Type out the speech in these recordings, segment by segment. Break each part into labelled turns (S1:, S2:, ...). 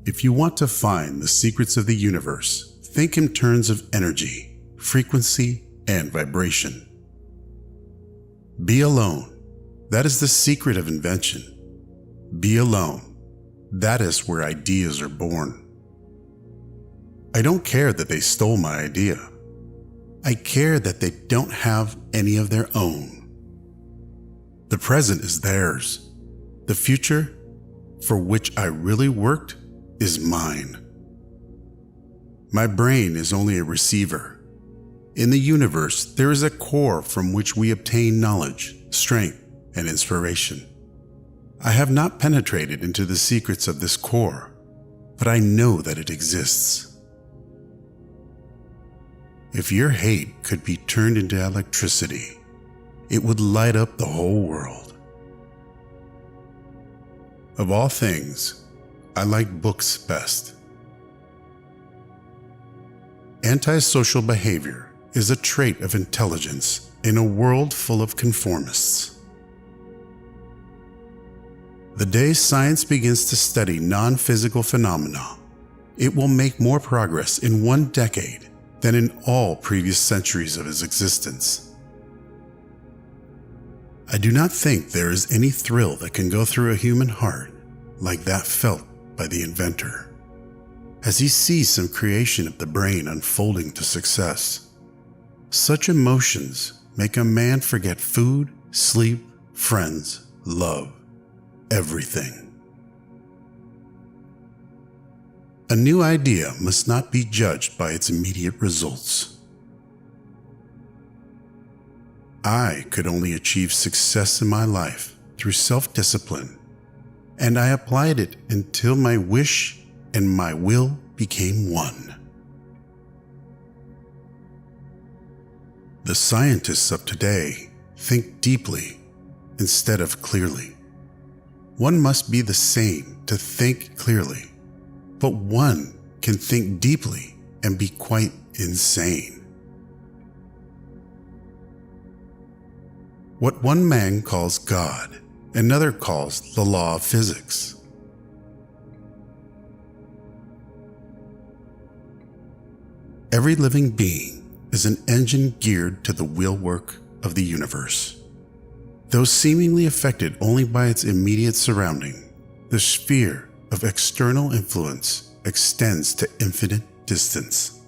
S1: If you want to find the secrets of the universe, think in terms of energy, frequency, and vibration. Be alone. That is the secret of invention. Be alone. That is where ideas are born. I don't care that they stole my idea. I care that they don't have any of their own. The present is theirs. The future, for which I really worked, is mine. My brain is only a receiver. In the universe, there is a core from which we obtain knowledge, strength, and inspiration. I have not penetrated into the secrets of this core, but I know that it exists. If your hate could be turned into electricity, it would light up the whole world. Of all things, I like books best. Antisocial behavior is a trait of intelligence in a world full of conformists. The day science begins to study non-physical phenomena, it will make more progress in 1 decade than in all previous centuries of its existence. I do not think there is any thrill that can go through a human heart like that felt by the inventor, as he sees some creation of the brain unfolding to success. Such emotions make a man forget food, sleep, friends, love, everything. A new idea must not be judged by its immediate results. I could only achieve success in my life through self-discipline, and I applied it until my wish and my will became one. The scientists of today think deeply instead of clearly. One must be the same to think clearly, but one can think deeply and be quite insane. What one man calls God, another calls the law of physics. Every living being is an engine geared to the wheelwork of the universe. Though seemingly affected only by its immediate surrounding, the sphere of external influence extends to infinite distance.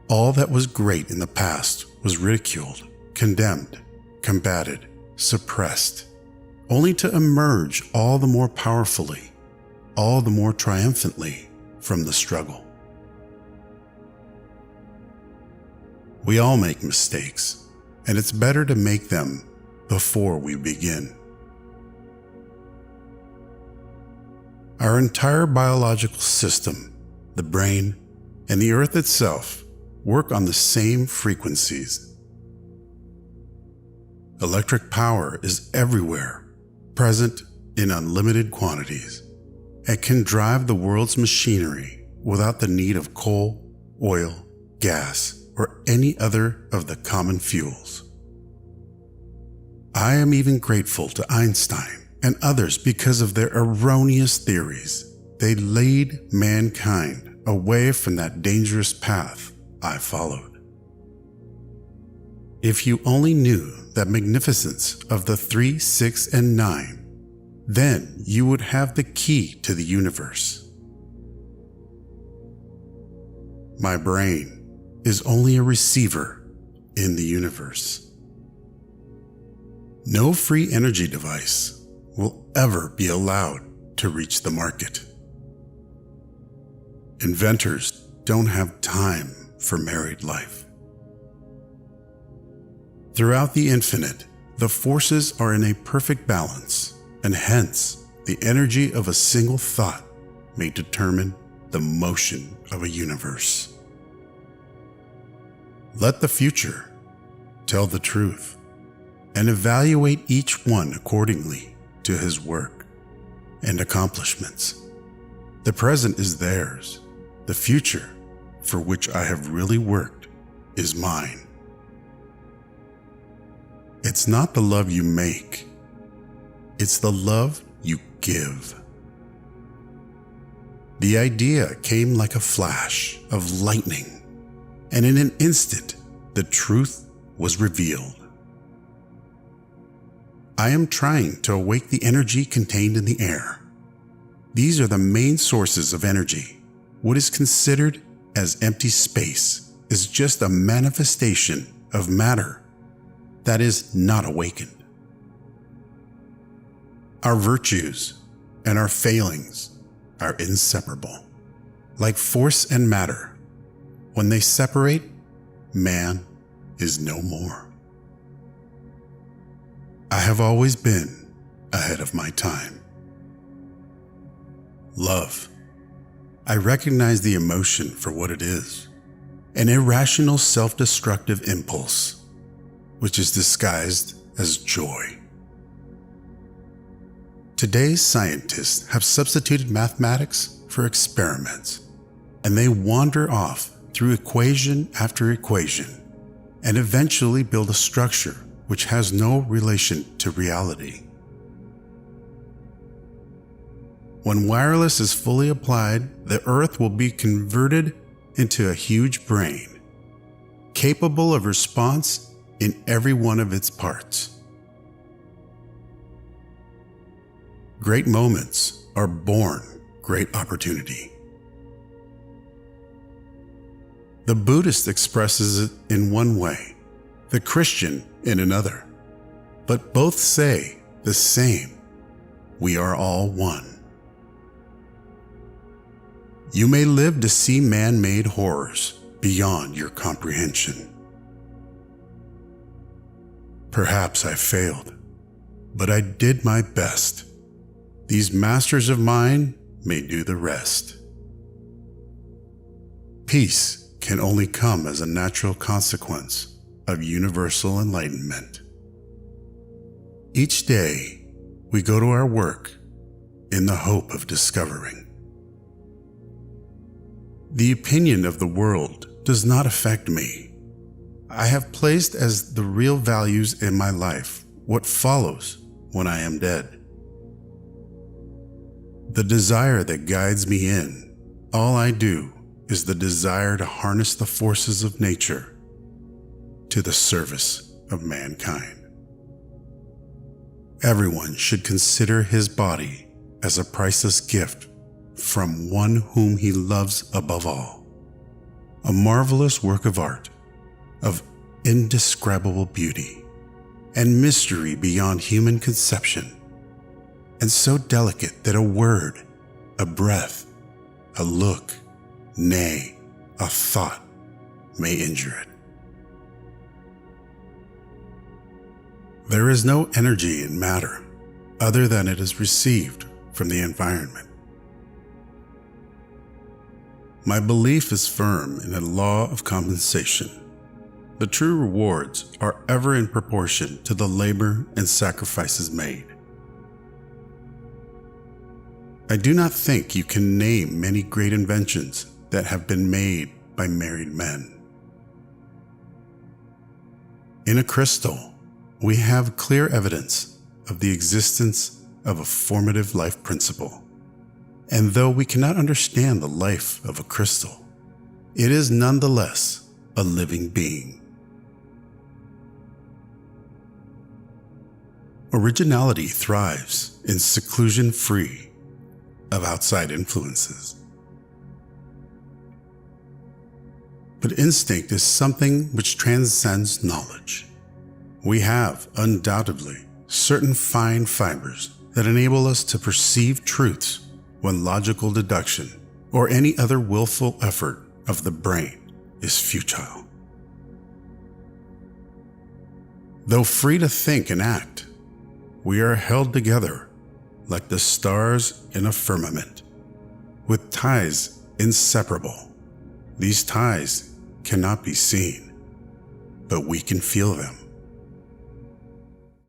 S1: All that was great in the past was ridiculed, condemned, combated, suppressed, only to emerge all the more powerfully, all the more triumphantly from the struggle. We all make mistakes, and it's better to make them before we begin. Our entire biological system, the brain, and the earth itself work on the same frequencies. Electric power is everywhere, present in unlimited quantities, and can drive the world's machinery without the need of coal, oil, gas, or any other of the common fuels. I am even grateful to Einstein and others because of their erroneous theories. They lead mankind away from that dangerous path I followed. If you only knew the magnificence of the 3, 6, and 9, then you would have the key to the universe. My brain is only a receiver in the universe. No free energy device will ever be allowed to reach the market. Inventors don't have time for married life. Throughout the infinite, the forces are in a perfect balance, and hence the energy of a single thought may determine the motion of a universe. Let the future tell the truth, and evaluate each one accordingly to his work and accomplishments. The present is theirs. The future, for which I have really worked, is mine. It's not the love you make. It's the love you give. The idea came like a flash of lightning, and in an instant, the truth was revealed. I am trying to awake the energy contained in the air. These are the main sources of energy. What is considered as empty space is just a manifestation of matter that is not awakened. Our virtues and our failings are inseparable. Like force and matter, when they separate, man is no more. I have always been ahead of my time. Love. I recognize the emotion for what it is, an irrational self-destructive impulse, which is disguised as joy. Today's scientists have substituted mathematics for experiments, and they wander off through equation after equation and eventually build a structure which has no relation to reality. When wireless is fully applied, the Earth will be converted into a huge brain, capable of response in every one of its parts. Great moments are born great opportunity. The Buddhist expresses it in one way, the Christian in another, but both say the same: we are all one. You may live to see man-made horrors beyond your comprehension. Perhaps I failed, but I did my best. These masters of mine may do the rest. Peace can only come as a natural consequence of universal enlightenment. Each day, we go to our work in the hope of discovering. The opinion of the world does not affect me. I have placed as the real values in my life what follows when I am dead. The desire that guides me in, all I do is the desire to harness the forces of nature to the service of mankind. Everyone should consider his body as a priceless gift from one whom he loves above all, a marvelous work of art, of indescribable beauty and mystery beyond human conception, and so delicate that a word, a breath, a look, nay, a thought may injure it. There is no energy in matter other than it is received from the environment. My belief is firm in a law of compensation. The true rewards are ever in proportion to the labor and sacrifices made. I do not think you can name many great inventions that have been made by married men. In a crystal, we have clear evidence of the existence of a formative life principle. And though we cannot understand the life of a crystal, it is nonetheless a living being. Originality thrives in seclusion free of outside influences. But instinct is something which transcends knowledge. We have, undoubtedly, certain fine fibers that enable us to perceive truths when logical deduction or any other willful effort of the brain is futile. Though free to think and act, we are held together like the stars in a firmament, with ties inseparable. These ties cannot be seen, but we can feel them.